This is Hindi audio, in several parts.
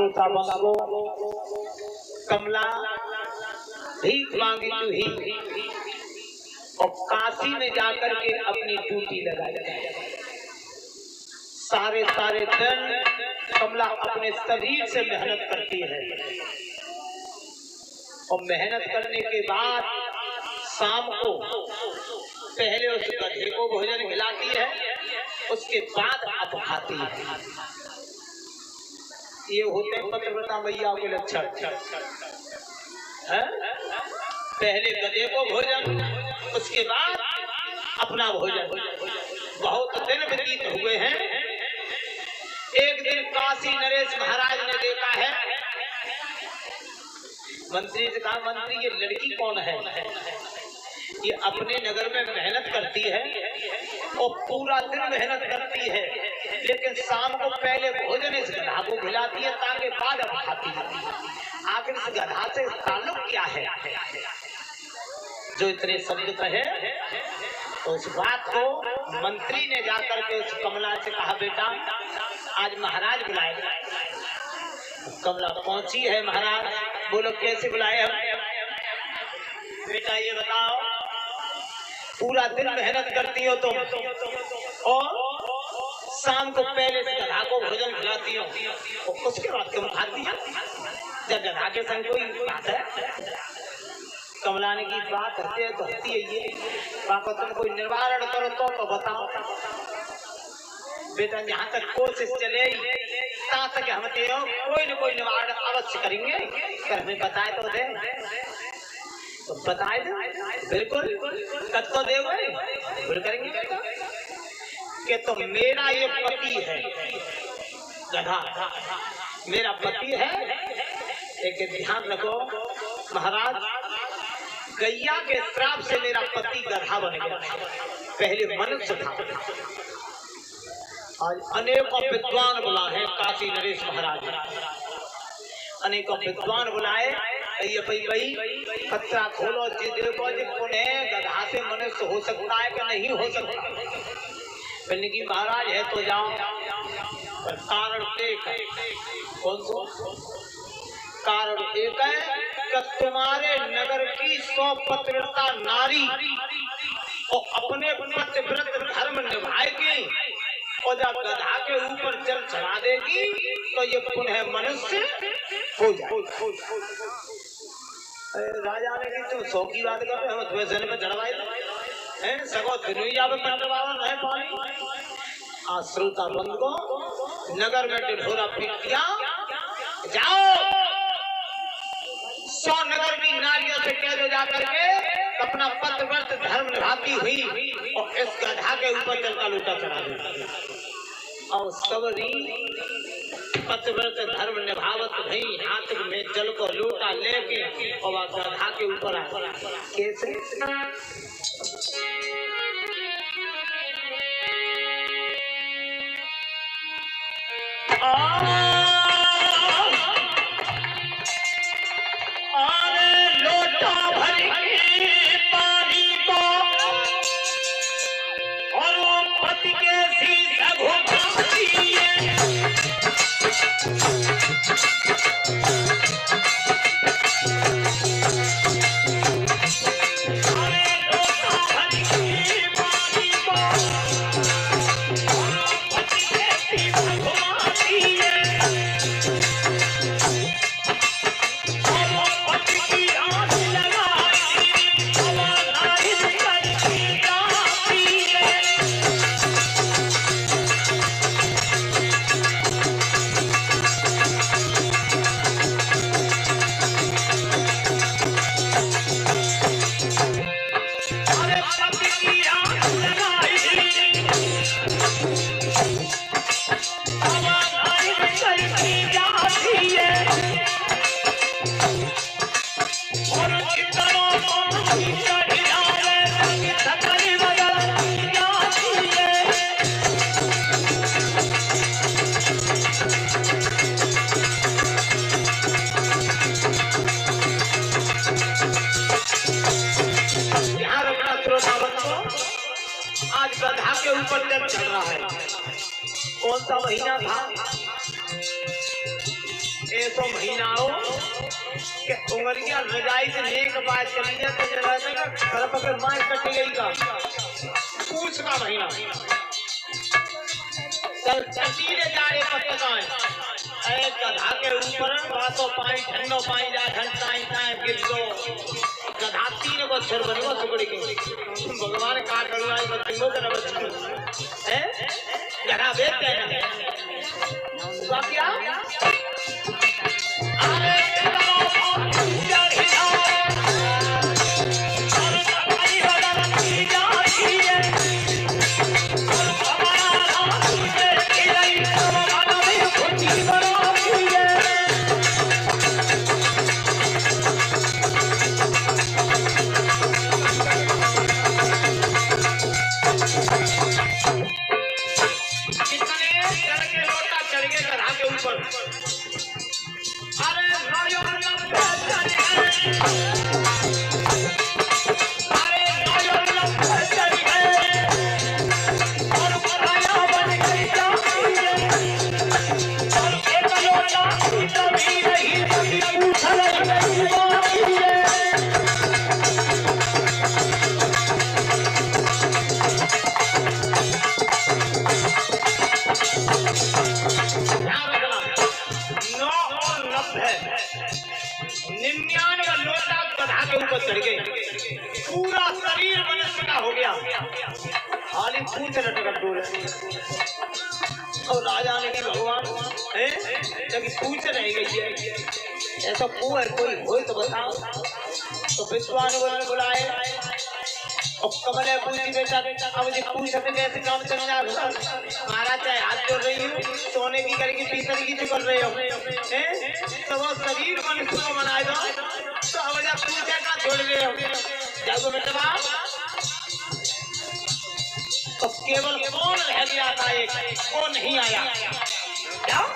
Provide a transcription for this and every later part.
श्रोता बंगो कमला भीख मांगी तू ही और काशी में जाकर के अपनी ड्यूटी लगाई। सारे सारे दिन कमला अपने शरीर से मेहनत करती है और मेहनत करने के बाद शाम को पहले उस गधे को भोजन खिलाती है, उसके बाद अब खाती है। ये होते हैं पतिव्रता मैया के लक्षण। पहले गधे को भोजन, उसके बाद अपना भोजन। बहुत दिन व्यतीत हुए हैं। एक दिन काशी नरेश महाराज ने देखा है, मंत्री से कहा, मंत्री ये लड़की कौन है? ये अपने नगर में मेहनत करती है और पूरा दिन मेहनत करती है, लेकिन शाम को पहले भोजन इस गधा को खिलाती है ताकि बाद अब खाती है। आखिर इस गधा से ताल्लुक क्या है जो इतने शब्द कहे? तो उस बात को मंत्री ने जाकर के उस कमला से कहा, बेटा आज महाराज बुलाए। कमला पहुंची है, महाराज बोलो कैसे बुलाए हम? बेटा ये बताओ, पूरा दिन मेहनत करती हो तुम और शाम को पहले से गधा को भोजन खिलाती हो और उसके बाद तुम खाती हो। जब गधा के संग कोई बात है? कमला ने की बात करते हैं तो हंसती है। ये बात तुम कोई निवारण करो तो बताओ। बेटा जहाँ तक कोशिश चले तहाँ तक हम कोई न कोई निवारण अवश्य करेंगे। कर हमें बताए तो दे, तो बताए दे बिल्कुल। कब तो दे बिल्कुल करेंगे कि तो मेरा ये पति है गधा, मेरा पति है। एक ध्यान रखो महाराज, गैया के श्राप से मेरा पति गधा बन गया, पहले मनुष्य था। आज अनेकों विद्वान बुलाए हैं काशी नरेश महाराज, अनेकों विद्वान बुलाए। ये भाई पत्रा खोलो जी, देखो जी पुनः गधा से मनुष्य हो सकता है कि नहीं हो सकता? कहने की महाराज है तो जाओ, पर कारण एक है। कौन सा कारण? एक है कि तुम्हारे नगर की 100 पतिव्रता नारी और अपने पतिव्रत धर्म निभाएगी और जब गधा के ऊपर जल चढ़ा देगी तो ये पुनः मनुष्य हो जाए। राजा ने की तुम 100 की बात कर रहे हो, तुम्हें जल में चढ़वाई है सगो दुनिया में पंडवावन है पानी। श्रोता बंधुओं, नगर में ढिढोरा पीट दिया, जाओ 100 नगर की नारियों से कह दो जाकर के अपना पतिव्रत धर्म निभाती हुई और इस गधा के ऊपर जल का लोटा चढ़ा दो। और सबरी पतिव्रत धर्म निभावत भई हाथ में जल को लोटा लेके और गधा के ऊपर आ कैसे? के ऊपर जब चल रहा है। कौन सा महीना था? ऐसा महीना हो कि उंगलियां रजाई से लेक बात चली जाए तो जरा घर पर मार कट गई का पूछ का महीना चल चटीले जा रहे पत्तकाएं अरे गधा के ऊपर बातों पाई ठंडो पाई जा घंटाई टाइम गिर दो गधा तीन को छर बनेगा टुकड़ी के भगवान का करुणाई बच्चों के नवस्त है गधा बेचते हैं तो क्या अरे पूरा शरीर मनुष्य का हो गया खाली पूछ लटक डोल और राजा ने की भगवान है जब पूछ रह गई है ऐसा कोई हो तो बताओ तो विश्वानुवर ने बुलाए और कमले पूछी बेटा अब मुझे पूछते कैसे काम चल रहा है महाराज चाहे हाथ जोड़ रही हूँ सोने की करेगी पीतल की चुकल रहे हो तो वो शरीर मनुष्य को बनाए दो तो अब पूछे का छोड़ गए हो जाओ बेटा तो केवल कौन रह गया था एक वो नहीं आया जाओ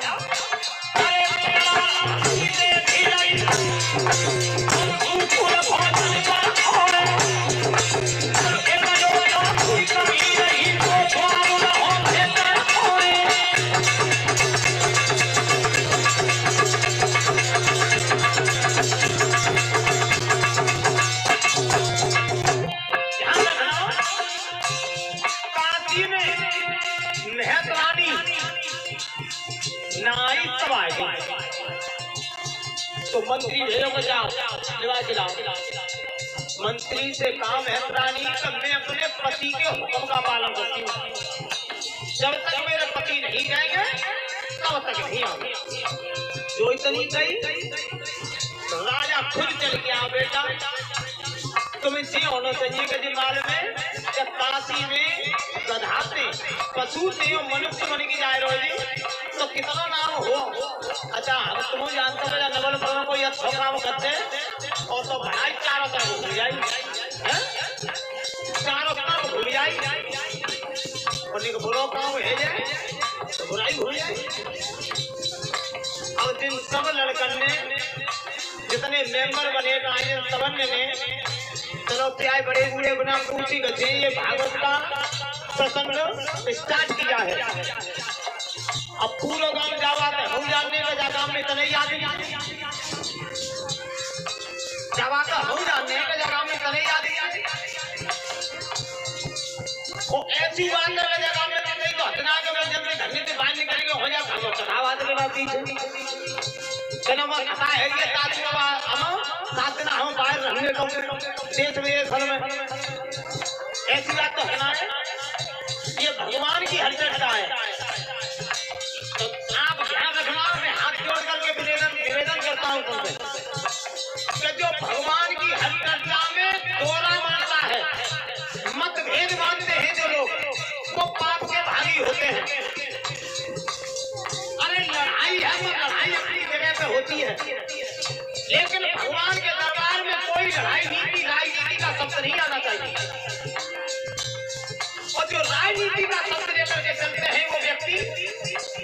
तो मंत्री भेजो बचाओ मंत्री से काम है प्राणी तो मैं अपने पति के हुक्म का पालन करती हूँ जब तक मेरे पति नहीं कहेंगे तब तक नहीं आऊंगी जो इतनी गई राजा खुद चल गया बेटा तुम्हें ये होना चाहिए कि दिमाग में जब काशी में गधा थे पशु थे मनुष्य बन की जाए रोजी तो कितना नाम हो अच्छा हम तुम जानते हो नवलपुर में कोई अच्छा काम करते और तो भाई चारों तरफ घूम जाए चारों तरफ घूम जाए और एक बुरा काम है जाए तो बुराई हो जाए अब जिन सब लड़कन ने जितने मेंबर बने सबन ने चलो प्याय बड़े बूढ़े बना पूछी गए ये भागवत का प्रसंग स्टार्ट किया है अब पूरा गांव जावा हम जानने का गांव में तो नहीं याद जावा का हम जानने का गांव में तो नहीं याद वो ऐसी बात है गांव में नहीं तो हटना के जब धरने से बाहर निकलेंगे हो जाता है चढ़ावा दे ना पीछे चलो मैं कथा है ये साथ दिन हम बाहर रहने को देश विदेश में ऐसी बात तो होना है ये भगवान की हरकत है तो आप ध्यान रखना मैं हाथ जोड़ करके निवेदन करता हूँ तुमसे कि जो भगवान की हरकत में दोहरा मानता है मतभेद मानते हैं जो लोग वो पाप के भागी होते हैं अरे लड़ाई है तो लड़ाई अपनी जगह पे होती है लेकिन भगवान के दरबार में कोई लड़ाई नीति राजनीति का शब्द नहीं आना चाहिए और जो राजनीति का शब्द लेकर के चलते हैं वो व्यक्ति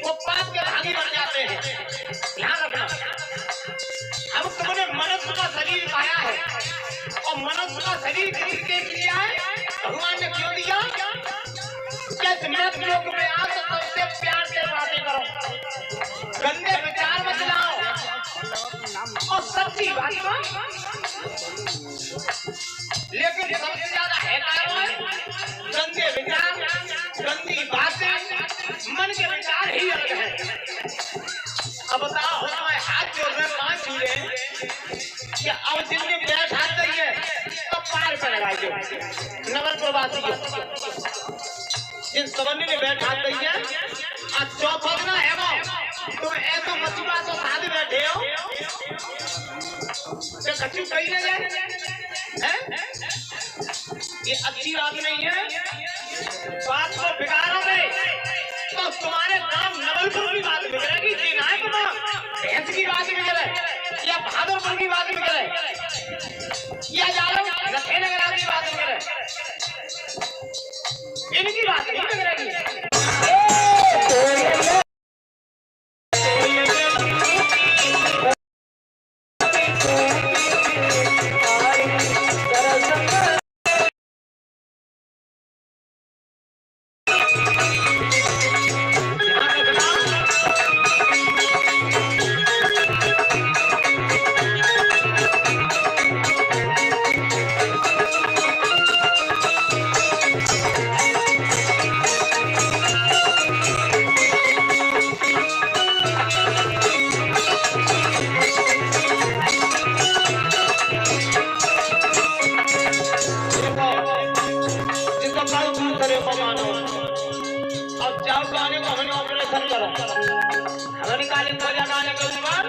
वो पाप के भागी बन जाते हैं ध्यान रखना हम तुमने मनुष्य का शरीर पाया है और मनुष्य का शरीर किसके लिए है भगवान ने क्यों दिया लोग में आओ तो सबसे प्यार से बातें करो गंदे विचार मत लाओ लेकिन सबसे ज्यादा है गंदे विचार, गंदी बातें, मन के विचार ही अलग है। अब बताओ हो मैं हाथ जोड़ रहे 5 चूल्हे कि अब जिनके बैठ हाथ चाहिए तो पार पे लगा दो नगर प्रवासी जिन सबने में बैठ हाथ चाहिए आज चौपट ना है वो तुम ऐसा मसीबा तो साथ बैठे हो तो कच्ची कही ना जाए ये अच्छी बात नहीं है। बात को बिगाड़ोगे तो तुम्हारे नाम नवलपुर की बात बिगड़ेगी, दिनाय को ना भैंस की बात बिगड़े या भागलपुर की बात बिगड़े या जालो लखेनगर की बात बिगड़े, इनकी बात नहीं बिगड़ेगी। अब जाओ गाने को हमने ऑपरेशन करो हमारी काली पूजा गाने के ऊपर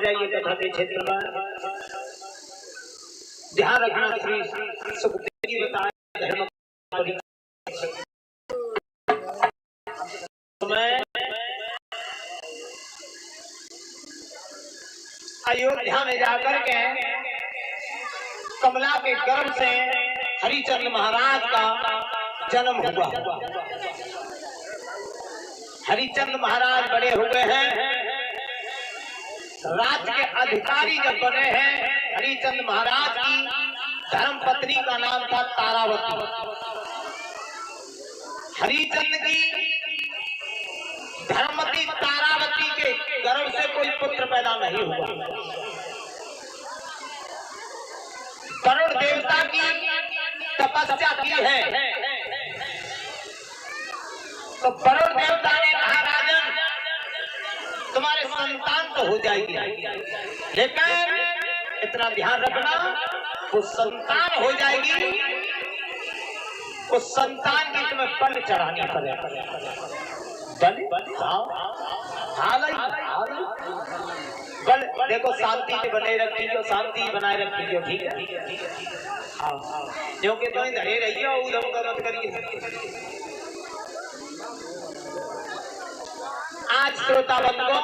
जाइए कथा के क्षेत्र में। ध्यान रखना, श्री सुखदेव जी बताए धर्म में अयोध्या में जाकर के कमला के गर्भ से हरिचंद्र महाराज का जन्म हुआ। हरिचंद्र महाराज बड़े हुए हैं, राज्य के अधिकारी जब बने हैं, हरिचंद्र महाराज की धर्म पत्नी का नाम था तारावती। हरिचंद्र की धर्मवती तारावती के गर्भ से कोई पुत्र पैदा नहीं हुआ। वरुण देवता की तपस्या की है तो वरुण देवता ने कहा राजन तुम्हारे संतान तो हो जाएगी, लेकिन इतना ध्यान रखना वो संतान हो जाएगी, उस संतान की तुम्हें बलि चढ़ानी पड़ेगी। बल देखो शांति से बनाए रखिए, शांति बनाए रखिए, ठीक है। हाँ क्योंकि तुम्हें धरे रहिए और उधम का मत करिए। आज श्रोताबंद को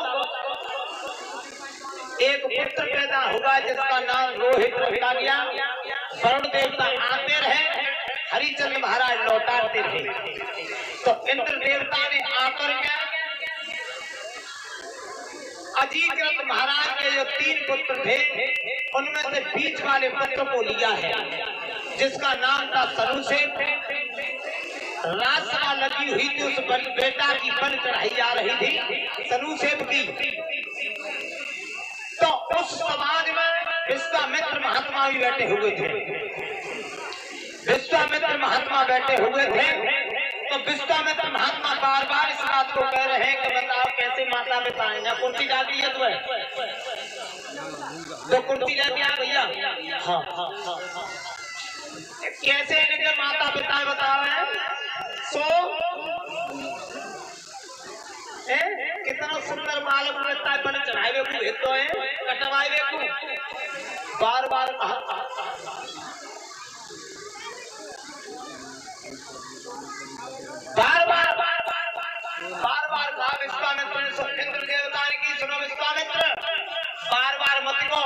एक पुत्र पैदा हुआ जिसका नाम रोहित रखा गया। वरुण देवता आते रहे, हरिचंद्र महाराज लौटाते थे, तो इंद्र देवता ने आकर के अजीकृत महाराज के जो 3 पुत्र थे उनमें से बीच वाले पुत्र को लिया है, जिसका नाम था सनुसेप। राजसभा लगी हुई थी, उस बेटा की बलि चढ़ाई जा रही थी सनुसेप की। तो उस समाज में विश्वामित्र महात्मा भी बैठे हुए थे। विश्वामित्र महात्मा बैठे हुए थे तो विश्वामित्र महात्मा बार बार इस बात को कह रहे हैं कि बताओ कैसे माता पिता हैं। कुर्सी डाल दी है तुम्हें तो कुर्सी लेके आ भैया। हाँ हाँ हाँ हाँ कैसे इनके माता पिता बताओ है। सो कितना सुंदर बालक रहता है, बने चढ़ाए को हेतो है कटवाए को बार बार बार कहा विश्वामित्र ने इंद्र देवता की सुनो विश्वामित्र बार बार मत को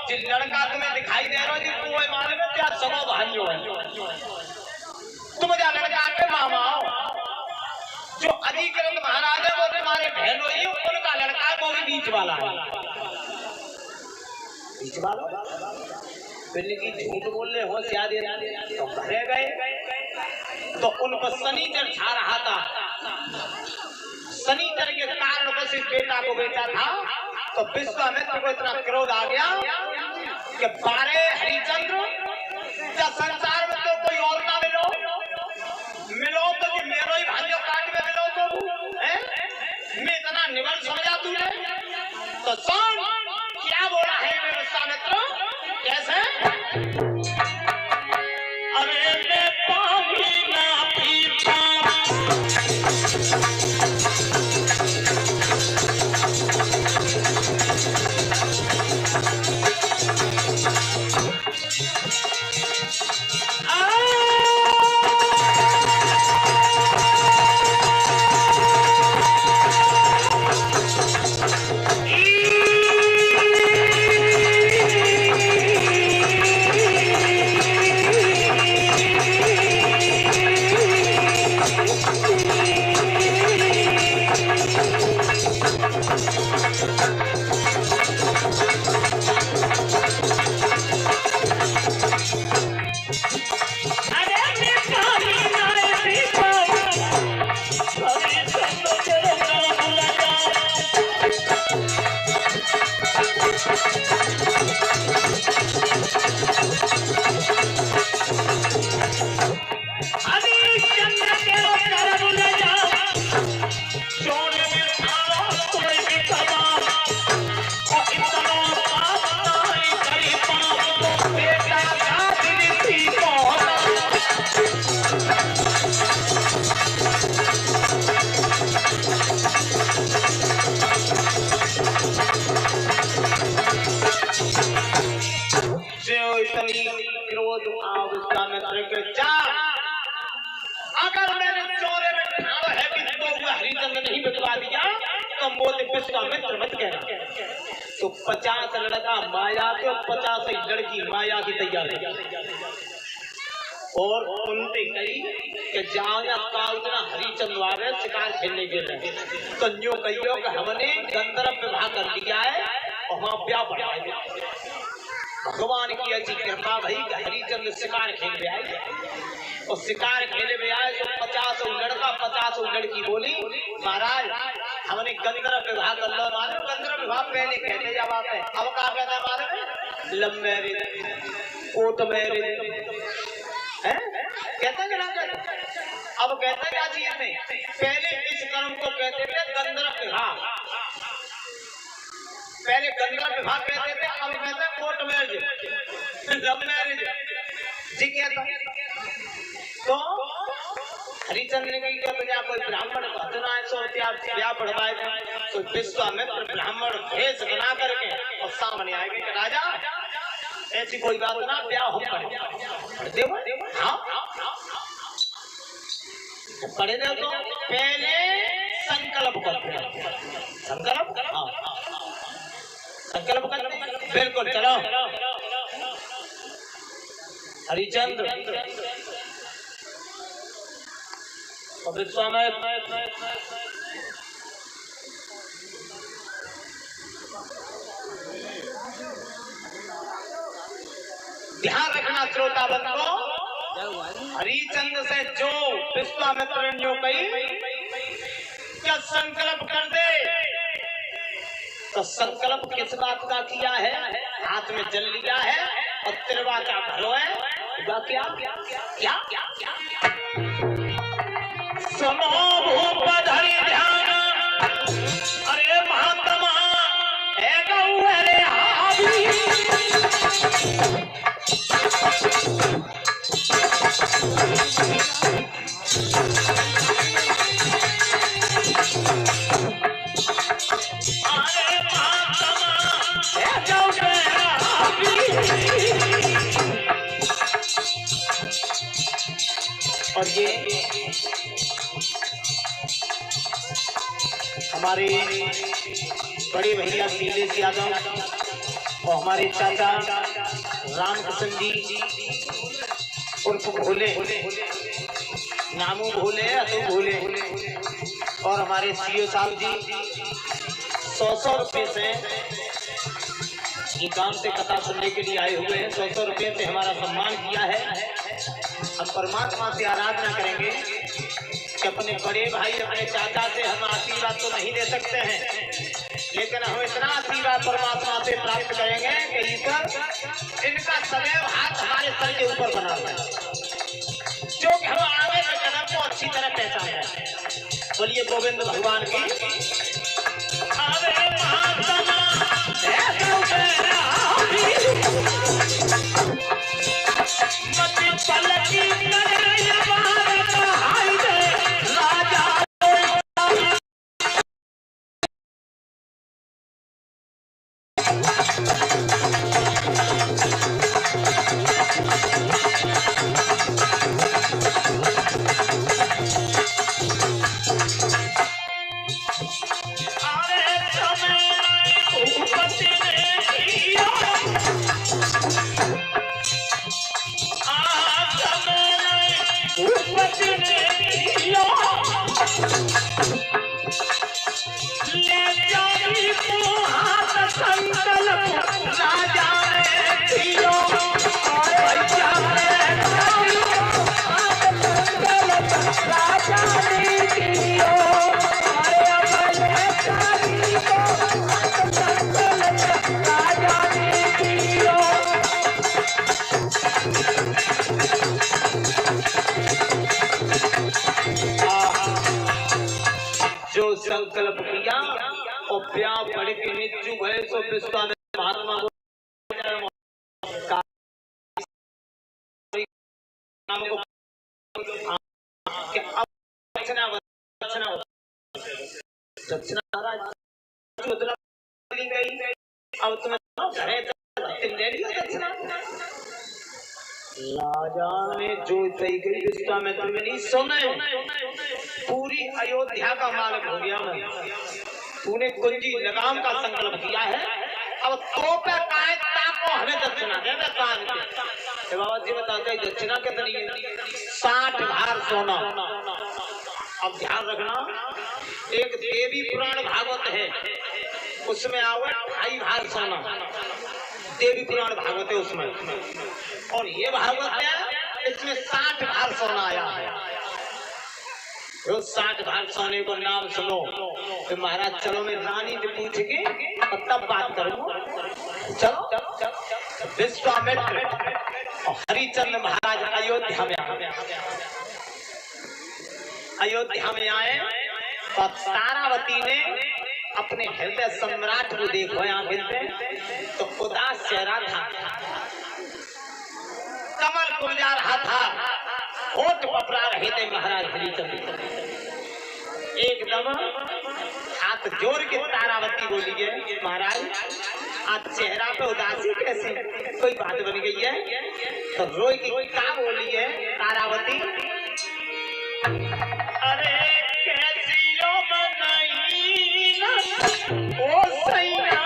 जिस लड़का तुम्हें दिखाई दे रहा है जी वो मारे में क्या सगो भाई हो तुम जा लड़का के मामा हो। जो अधिकृत महाराज है वो तुम्हारे बहन हुई, उनका लड़का वो भी बीच वाला है। बीच वाला बिल्ली की झूठ बोलने होशियार तो घरे गए तो उन पर शनिचर छा रहा था। शनिचर के कारण बस इस बेटा को बेचा था तो विश्वामित्र को इतना क्रोध आ गया कि 12 हरिचंद्र क्या संसार में तो कोई और ना मिलो तो कि मेरो ही भाइयों काट में मिलो तो मैं इतना निबल समझा तूने तो सुन क्या बोला है विश्वामित्र कैसे। अरे मैं पानी ना पीता आओ विश्वामित्र के जा, अगर मैंने चौरे में ठाड़ है कि तो हुआ हरिचंद्र नहीं बिठवा दिया तो मोदी विश्वामित्र मत कहना। तो 50 लड़का माया के 50 लड़की माया की तैयारी और उनसे कही कि जाओ कालना हरिचंद्र आवे शिकार खेलने के लिए। तो न्यू कहियो कि हमने गंधर्व विवाह कर दिया है और वहां ब्याह बढ़ाएंगे। भगवान की अच्छी कृपा भाई हरिचंद्र शिकार खेलने आए और शिकार खेले में आए तो 50 लड़का 50 लड़की बोली महाराज हमने गंधर्व विवाह कर लो। मारे गंधर्व विवाह पहले कहते जब आते अब कहा कहता हमारे लव मैरिज कोर्ट मैरिज है कहता क्या अब कहता क्या चीज में पहले इस कर्म को कहते थे गंधर्व विवाह, पहले गंधर्व विवाह कहते थे अब कहते हैं कोर्ट मैरिज लव मैरिज जी कहता। तो हरिचंद्र ने कही क्या कोई ब्राह्मण को इतना 100 रुपया ब्याह बढ़वाए थे तो विश्वामित्र ब्राह्मण भेष बना करके और सामने आए कि राजा ऐसी कोई बात ना ब्याह हो पड़े हाँ पढ़े दे तो पहले संकल्प करते संकल्प हाँ संकल्प करते बिल्कुल चलो। हरिचंद्र और विश्वामित्र ध्यान रखना श्रोता बंधुओं, हरिचंद्र से जो विश्वामित्र ने जो कही क्या संकल्प कर दे तो संकल्प किस बात का किया है हाथ में जल लिया है और तिरवा का भरो है क्या क्या क्या क्या क्या सुनो भूप धरि ध्यान अरे महात्मा है गौ अरे हावी और ये हमारे बड़े भैया नीलेश यादव और हमारे चाचा रामकृष्ण जी उर्फ भोले नामू भोले अतु भोले और हमारे सीओ साहब जी 100 रुपये से ये काम से कथा सुनने के लिए आए हुए हैं। 100 रुपये से हमारा सम्मान किया है। हम परमात्मा से आराधना करेंगे कि अपने बड़े भाई अपने चाचा से हम आशीर्वाद तो नहीं दे सकते हैं लेकिन हम इतना आशीर्वाद परमात्मा से प्राप्त करेंगे कि ईश्वर इनका सदैव हाथ हमारे सर के ऊपर बना हुआ है जो कि हम आगे के कदम को अच्छी तरह पहचान रहे। बोलिए गोविंद भगवान की संकल्प किया और ब्याह बढ़ के मृत्यु भय सो विश्वामित्र महात्मा अब तुम्हें दक्षिणा राजा ने जो तय गई रिश्ता में तुम्हें नहीं सुने, पूरी अयोध्या का मालिक हो गया मैं। तूने कुंजी लगाम का संकल्प किया है, अब तो पे काय ताको हमें दक्षिणा दे दे कान के। बाबा जी बताते हैं दक्षिणा कितनी है? 60 भार सोना। अब ध्यान रखना, एक देवी पुराण भागवत है, उसमें आओ 2.5 भार सोना। देवी पुराण भागवत है उसमें, और ये भागवत है इसमें 60 भार सोना आया है। जो 60 भार सोने को नाम सुनो तो महाराज चलो मैं रानी से पूछ के तब बात करूंगा। चलो विश्वामित्र और हरिचंद्र महाराज अयोध्या में आए। अयोध्या में आए तो तारावती ने अपने हृदय सम्राट को देखो आंखें से, तो उदास चेहरा था, कमल गुलजार रहा था, होठ पपरा रहे थे महाराज हरिचंद्र। एकदम हाथ जोड़ के तारावती बोली है, महाराज आज चेहरा पे उदासी कैसी, कोई बात बन गई है? तो रोई की क्या बोली है तारावती? अरे कैसी लो बनाई ना ओ सैया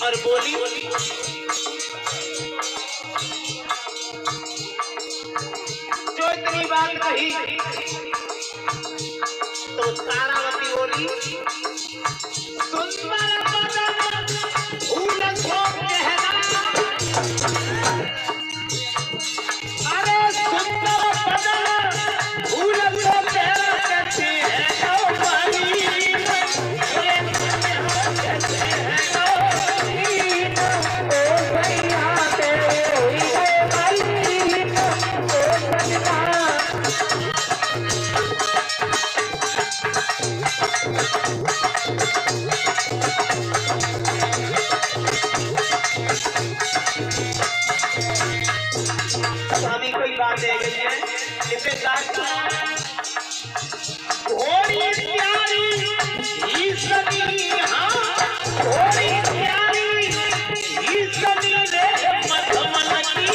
और बोली जो इतनी बात कही तो तारावती बोली, सुंदर बदन फूल को कहना, अरे सुंदर बदन फूल को कहना कहते हैं ओ बनी, स्वामी कोई बात है इसे घोड़ी प्यारी ईश्वरी, हाँ घोड़ी प्यारी ईश्वरी ने मधुमन की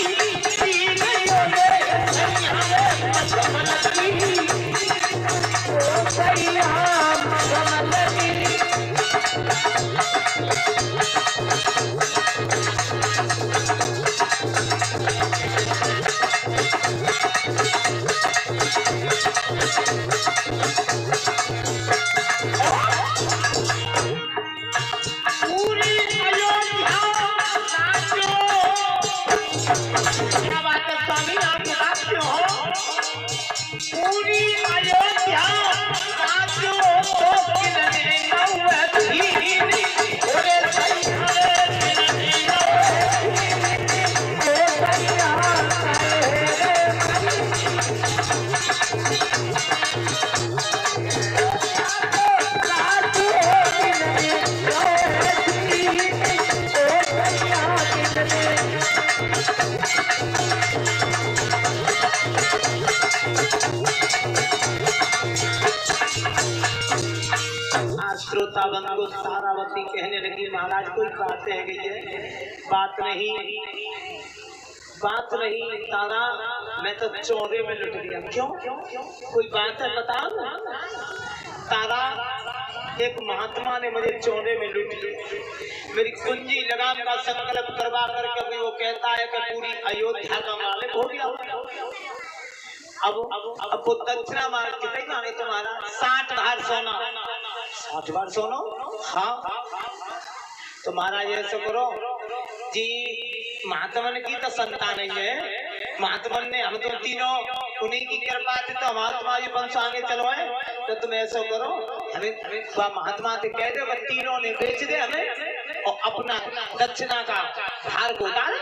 श्रोताबंद को तारावती कहने लगी, महाराज कोई बात रह गई है? बात नहीं तारा, मैं तो चौरे में लुट गया। क्यों? कोई बात है बताओ। तारा, एक महात्मा ने मुझे चौरे में लूट लिया, मेरी कुंजी लगाम का संकल्प करवा करके वो कहता है कि पूरी अयोध्या का मालिक हो गया। अब वो दक्षिणा मार कितने माने तुम्हारा? 60 भार सोना। 60 भार सोना? हाँ। तो महाराज ऐसे करो जी, महात्मन की तो संतान नहीं है, महात्मन ने हम तुम तीनों उन्हीं की कृपा से तो महात्मा जी वंश आगे चलो है। तो तुम ऐसा करो, हमें महात्मा से कह दे, तीनों ने बेच दे हमें और अपना दक्षिणा का भार को डाल।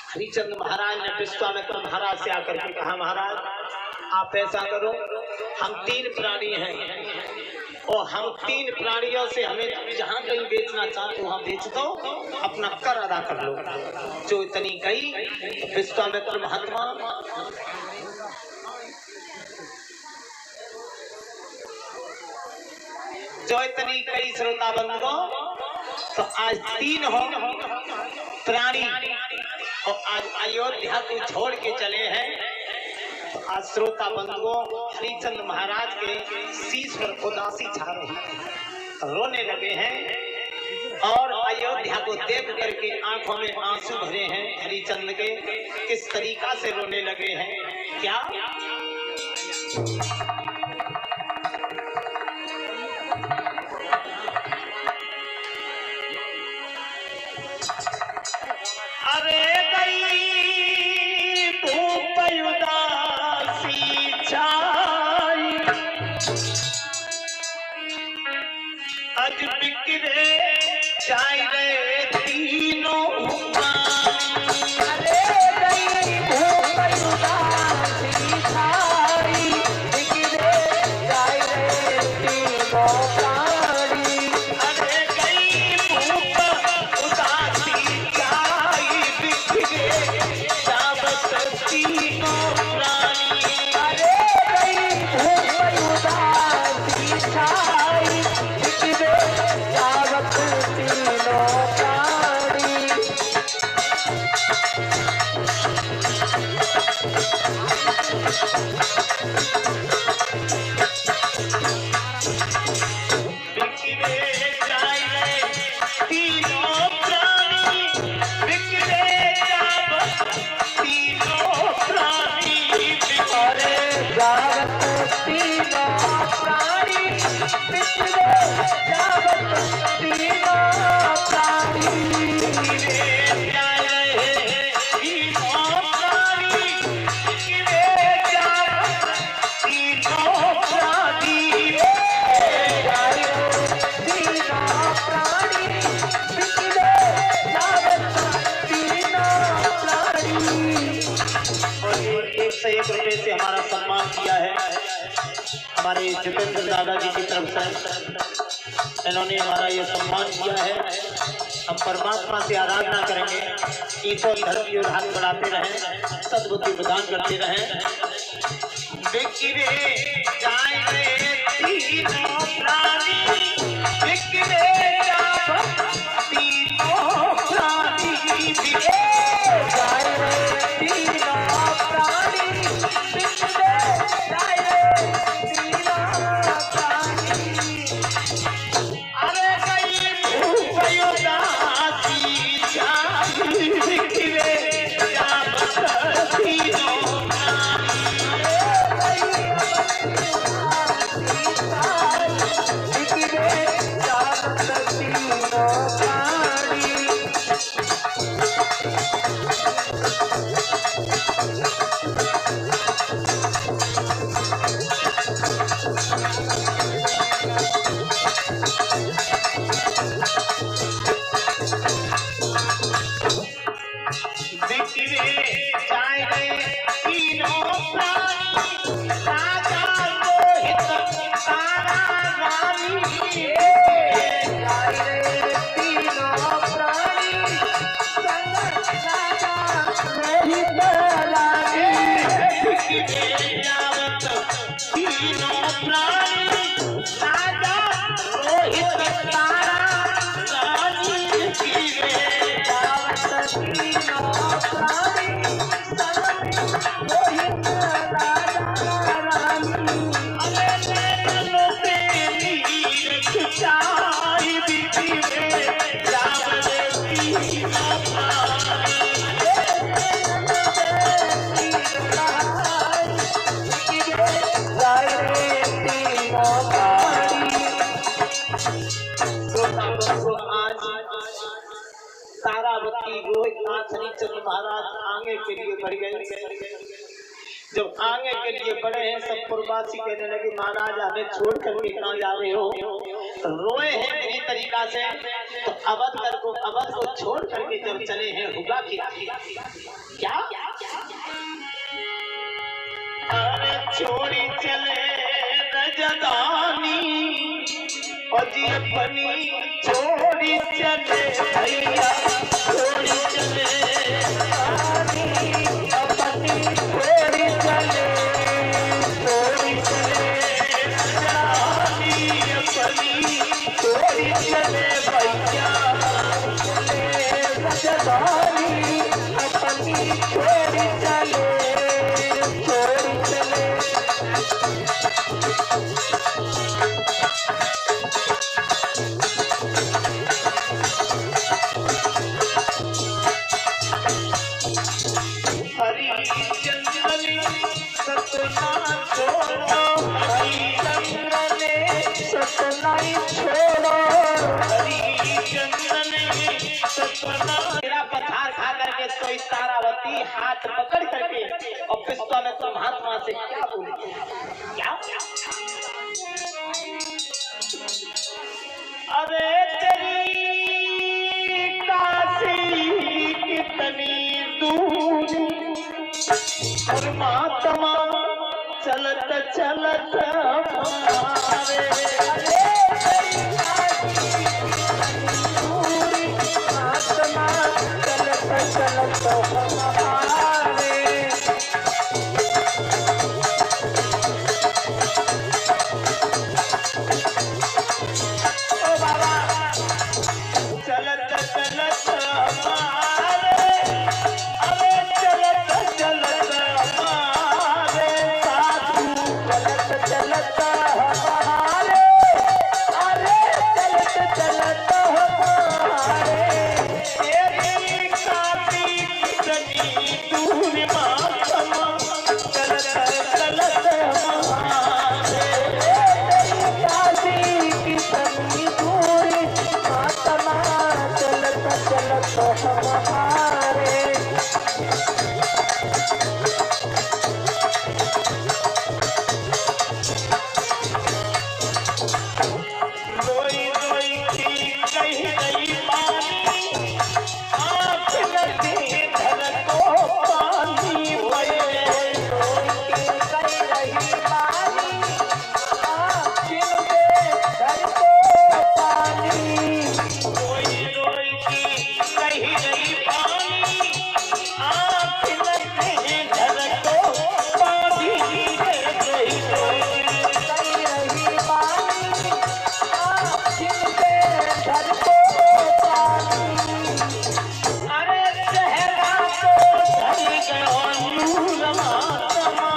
हरिचंद महाराज ने विश्वामित्र महाराज से आकर के कहा, महाराज आप ऐसा करो, हम 3 प्राणी हैं और हम 3 प्राणियों से हमें जहां कहीं बेचना चाहते वहां बेच दो, अपना कर अदा कर लो। जो इतनी कही विश्वामित्र महात्मा जो इतनी कई श्रोता बंधुओं, तो आज 3 हो प्राणी और आज अयोध्या को छोड़ के चले हैं। तो आज श्रोता बंधुओं हरिचंद महाराज के शीश पर उदासी छा रही है, रोने लगे हैं और अयोध्या को देख करके आंखों में आंसू भरे हैं। हरिचंद के किस तरीका से रोने लगे हैं, क्या अरे गई धूप उदासी छाई, आज बिखरे जाए रे तीनों प्राणी। अरे गई धूप उदासी छाई, बिखरे जाए रे तीनों प्राणी। अरे गई धूप उदासी छाई, बिखरे जावत तीनों प्राणी। अरे गई धूप उदासी छाई, बिखरे जावत तीनों प्राणी। बिखरे जाए तीनों प्राणी, बिखरे जावत तीनों प्राणी। बिखरे जावत तीनों प्राणी, बिखरे जावत तीनों प्राणी। बिखरे जाए तीनों प्राणी, बिखरे जावत तीनों प्राणी। एक से 1 रुपए से हमारा सम्मान किया है हमारे जितेंद्र दादाजी की तरफ से, इन्होंने हमारा ये सम्मान किया है। हम परमात्मा से आराधना करेंगे, ईश्वर धर्म की ओर हाथ बढ़ाते रहें, सद्बुद्धि प्रदान करते रहें। बिखरे जाए रे तीनों प्राणी, बिखरे जावत तीनों प्राणी। बिखरे जाए रे तीनों प्राणी, बिखरे जाए रे तीनों प्राणी। अरे गई धूप उदासी छाई, बिखरे जावत तीनों प्राणी। तारावती रोहित शनिचंद्र महाराज आगे के लिए बढ़ गए। जब आगे के लिए बढ़े हैं सब पूर्ववासी कहने लगे महाराज हमें छोड़ करके कहाँ जा रहे हो? रोए हैं इसी तरीका से। तो अवध को छोड़ करके जब चले हैं हुआ क्या अरे छोड़ी चले रजदानी और जी अपनी छोड़ी चले भैया छोड़ी चले अपनी छोड़ी चले अपनी छोड़ी चले भैया रजदानी अपनी छोड़ी चले मेरा पठार खा करके तो तारावती हाथ पकड़ करके और विश्वामित्र महात्मा से क्या बोली क्या अरे तेरी काशी कितनी दूर परमात्मा चलत चलत हमारे आत्मा चलत चलत हमारे ओ बाबा चलत चलत हमारे अरे चलत चलत हमारे साधु चलत चलत हमारे अरे चलत चलत हमारे तेरी काशी कितनी दूर महात्मा चलत चलत हमारे तेरी काशी कितनी दूर महात्मा चलत चलत हमारे रोई रोई की कही गई पानी आँख लगी धर को पानी भये रोई की कही रही पानी आँख लगे धर को पानी रोई रोई की कही गई पानी आँख लगे धर को पानी रोई रोई की कही रही पानी घर को पानी अरे चेहरा को धरी गयो नूर महात्मा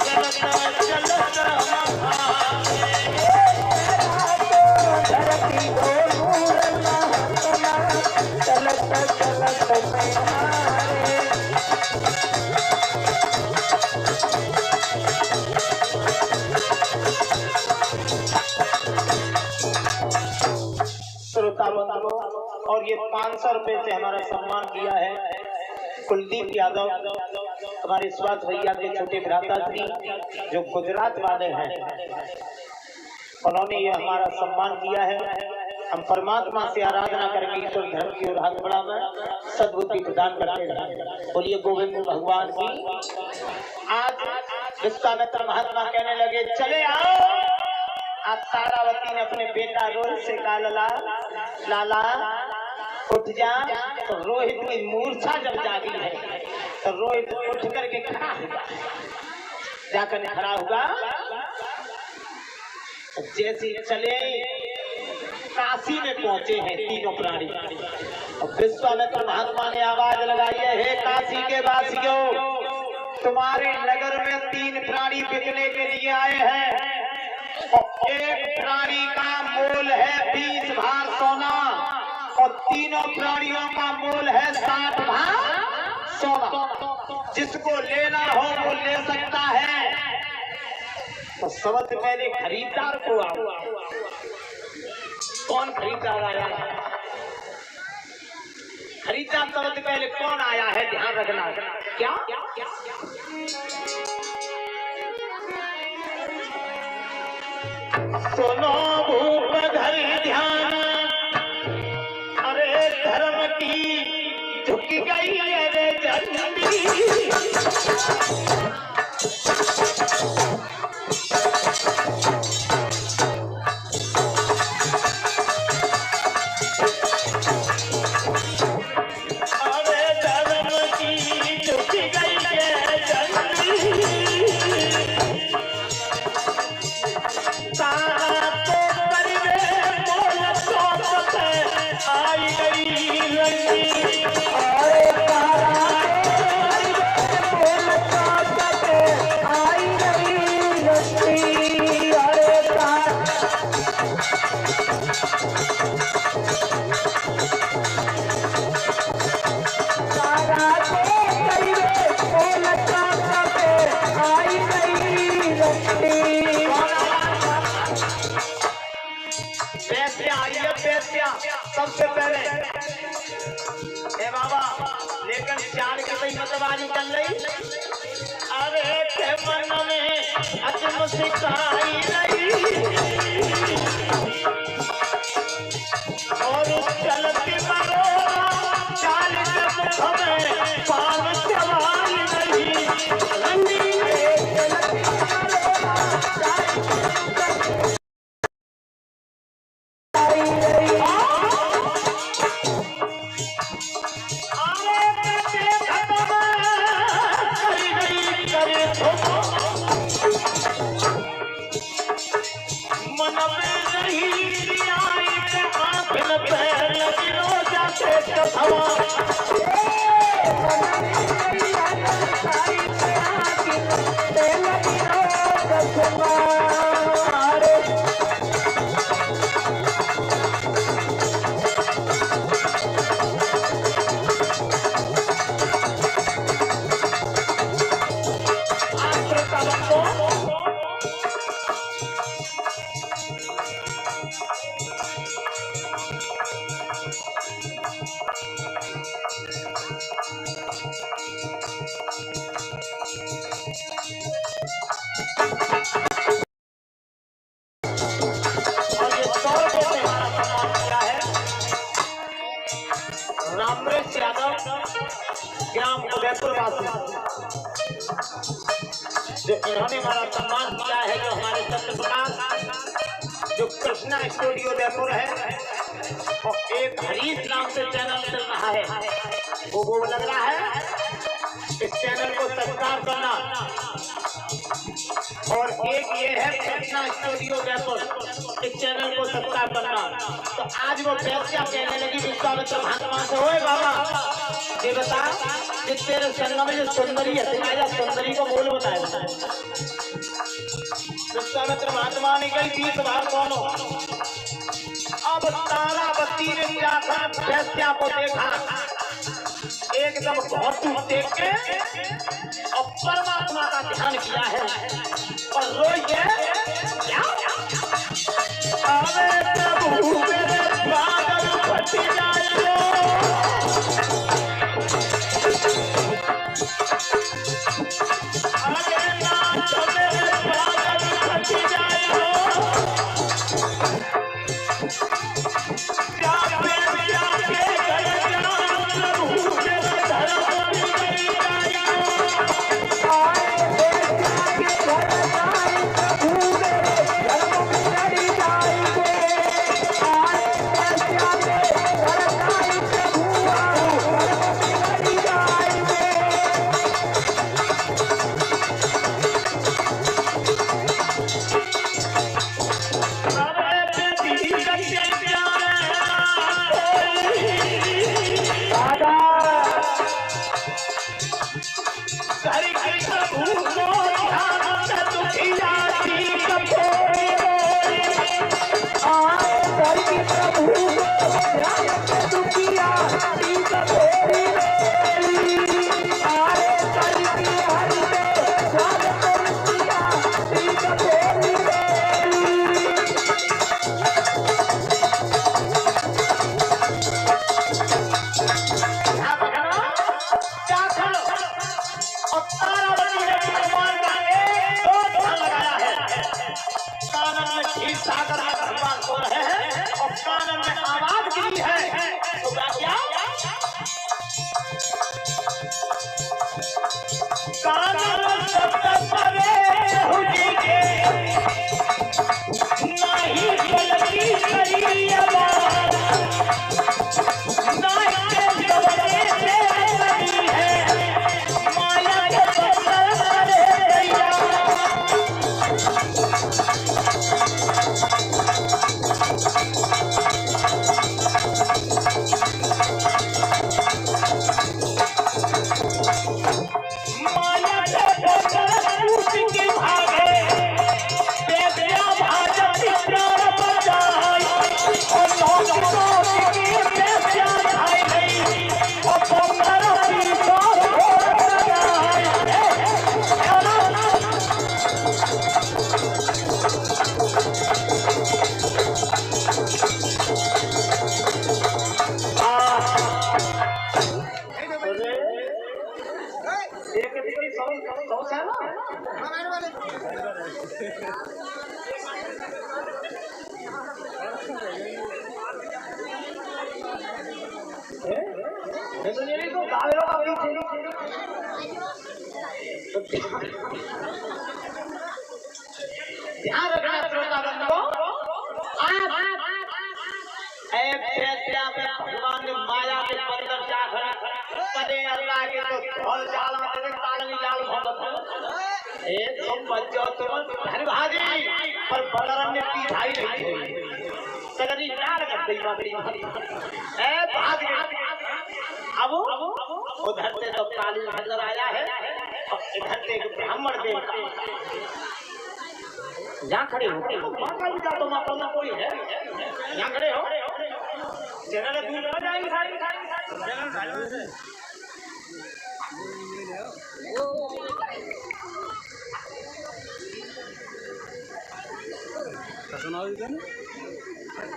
चलत चलत हमारे चेहरा को धरती को नूर महात्मा चलत चलत हमारे श्रोता बंधुओं और ये 500 रुपए से हमारा सम्मान किया है कुलदीप यादव हमारे स्वास्थ्य भैया के छोटे भ्राता श्री जो गुजरात वाले हैं उन्होंने ये हमारा सम्मान किया है। हम परमात्मा से आराधना करेंगे ईश्वर धर्म की ओर हाथ बढ़ाकर सद्बुद्धि प्रदान करते हैं। बोलिए गोविंद भगवान की। आज विश्वामित्र महात्मा कहने लगे चले आओ। आज तारावती ने अपने बेटा रोहित से कहा लाला उठ जा। तो रोहित की मूर्छा जब जागी है तो रोहित उठ करके खड़ा हुआ। जाकर खड़ा हुआ जैसे चले काशी में पहुंचे हैं तीनों प्राणी। और विश्वामित्र महात्मा ने आवाज लगाई है हे काशी के वासियों तुम्हारे नगर में 3 प्राणी बिकने के लिए आए हैं। और एक प्राणी का मोल है 20 भार सोना और तीनों प्राणियों का मोल है 60 भार सोना। जिसको लेना हो वो ले सकता है। तो सबसे पहले खरीदार को आओ। कौन खरीदार आया? खरीदा शब्द पहले कौन आया है, ध्यान रखना। क्या सुनो भूप धरि ध्यान, अरे धर्म की झुक गई रे झंडी। सबसे पहले ए बाबा, लेकिन चार की सही मतवारी चल रही। अरे के मन में अजम सिखाई रही और चलती मरो चाल जब हमें पाल चवाई रही। ग्राम उदयपुर वासी जो इन्होंने हमारा सम्मान किया है, जो हमारे चंद्र प्रकाश, जो कृष्णा स्टूडियो उदयपुर है, और एक हरीश नाम से चैनल चल रहा है, वो लग रहा है। इस चैनल को सब्सक्राइब करना। और एक ये है कृष्णा स्टूडियो उदयपुर, इस चैनल को सब्सक्राइब करना। तो आज वो पैसा कहने लगी विश्वामित्र महात्मा से, ओए बाबा ये बता, जिस तेरे संग में जो सुंदरी है, तुम्हारा सुंदरी को बोल बताया। विश्वामित्र महात्मा ने कही 20 बार कौन हो। अब तारावती ने जाकर वैश्या को देखा, एकदम बहुत देख के और परमात्मा का ध्यान किया है और रोइए क्या? अरे प्रभु मेरे बादल फट जाए, अरे नाथ मेरे बादल फट जाए, तो कावेरों का बीच ध्यान रखना श्रोता बंधुओं, भगवान ने माया के बंदर जाकर परे अल्लाह के तो ढोल जाल में तालमी जाल भोगत तुम बच्चों तुम घर भागी पर बलरन ने पीछाई नहीं थी सगरी जाल कर दी बाबरी भाग गए। अब उधर से तो काली नजर आया है और इधर से एक ब्राह्मण देवता यहाँ खड़े हो तो माता कोई है यहाँ खड़े हो जगह दूर हो जाएंगे सारी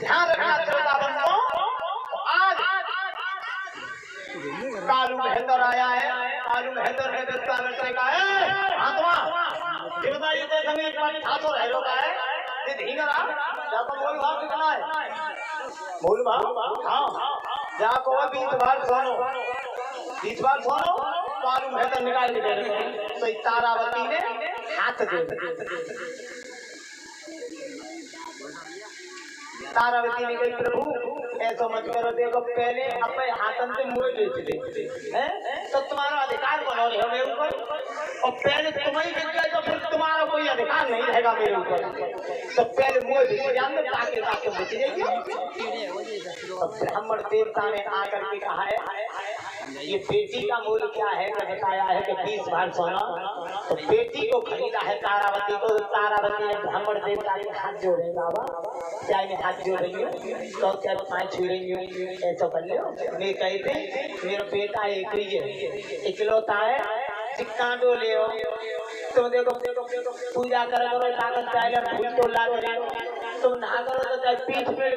ध्यान रखना श्रोता बंधुओं, आज कालू महेंद्र आया है। कालू महेंद्र है दस्ता लड़के का है आत्मा देवता ये तो जमीन पानी खातो रह लोगा है ये धींगरा जा तो बोल भाव कितना है बोल भाव हां जा को 20 बार सुनो कालू महेंद्र निकाल के दे रहे तो तारावती ने हाथ दे तारावती ने कही प्रभु ऐसा मत करो, देखो पहले अपने हाथन से मुँह बेच दे तो तुम्हारा अधिकार बनो रहे मेरे ऊपर और पहले तुम्हें बिक गए तो फिर तुम्हारा कोई अधिकार नहीं रहेगा मेरे ऊपर। तो पहले मुँह बेच जान दो ताकि ताकि बच जाएगी। ब्राह्मण देवता ने आकर के कहा है ये बेटी का मूल्य क्या है तो बताया है कि 20 बार सोना। तो बेटी को खरीदा है तारावती को। तारावती ने ब्राह्मण देवता के हाथ जोड़े बाबा क्या इन्हें हाथ जोड़ेंगे तो क्या पाँच छुड़ेंगे ऐसा कर लो। मैं कहते मेरा बेटा एक ही है इकलौता है चिक्का डोले हो तुम देखो पूजा करो लागत फूल तो ला तुम नहा करो तो पीठ पेड़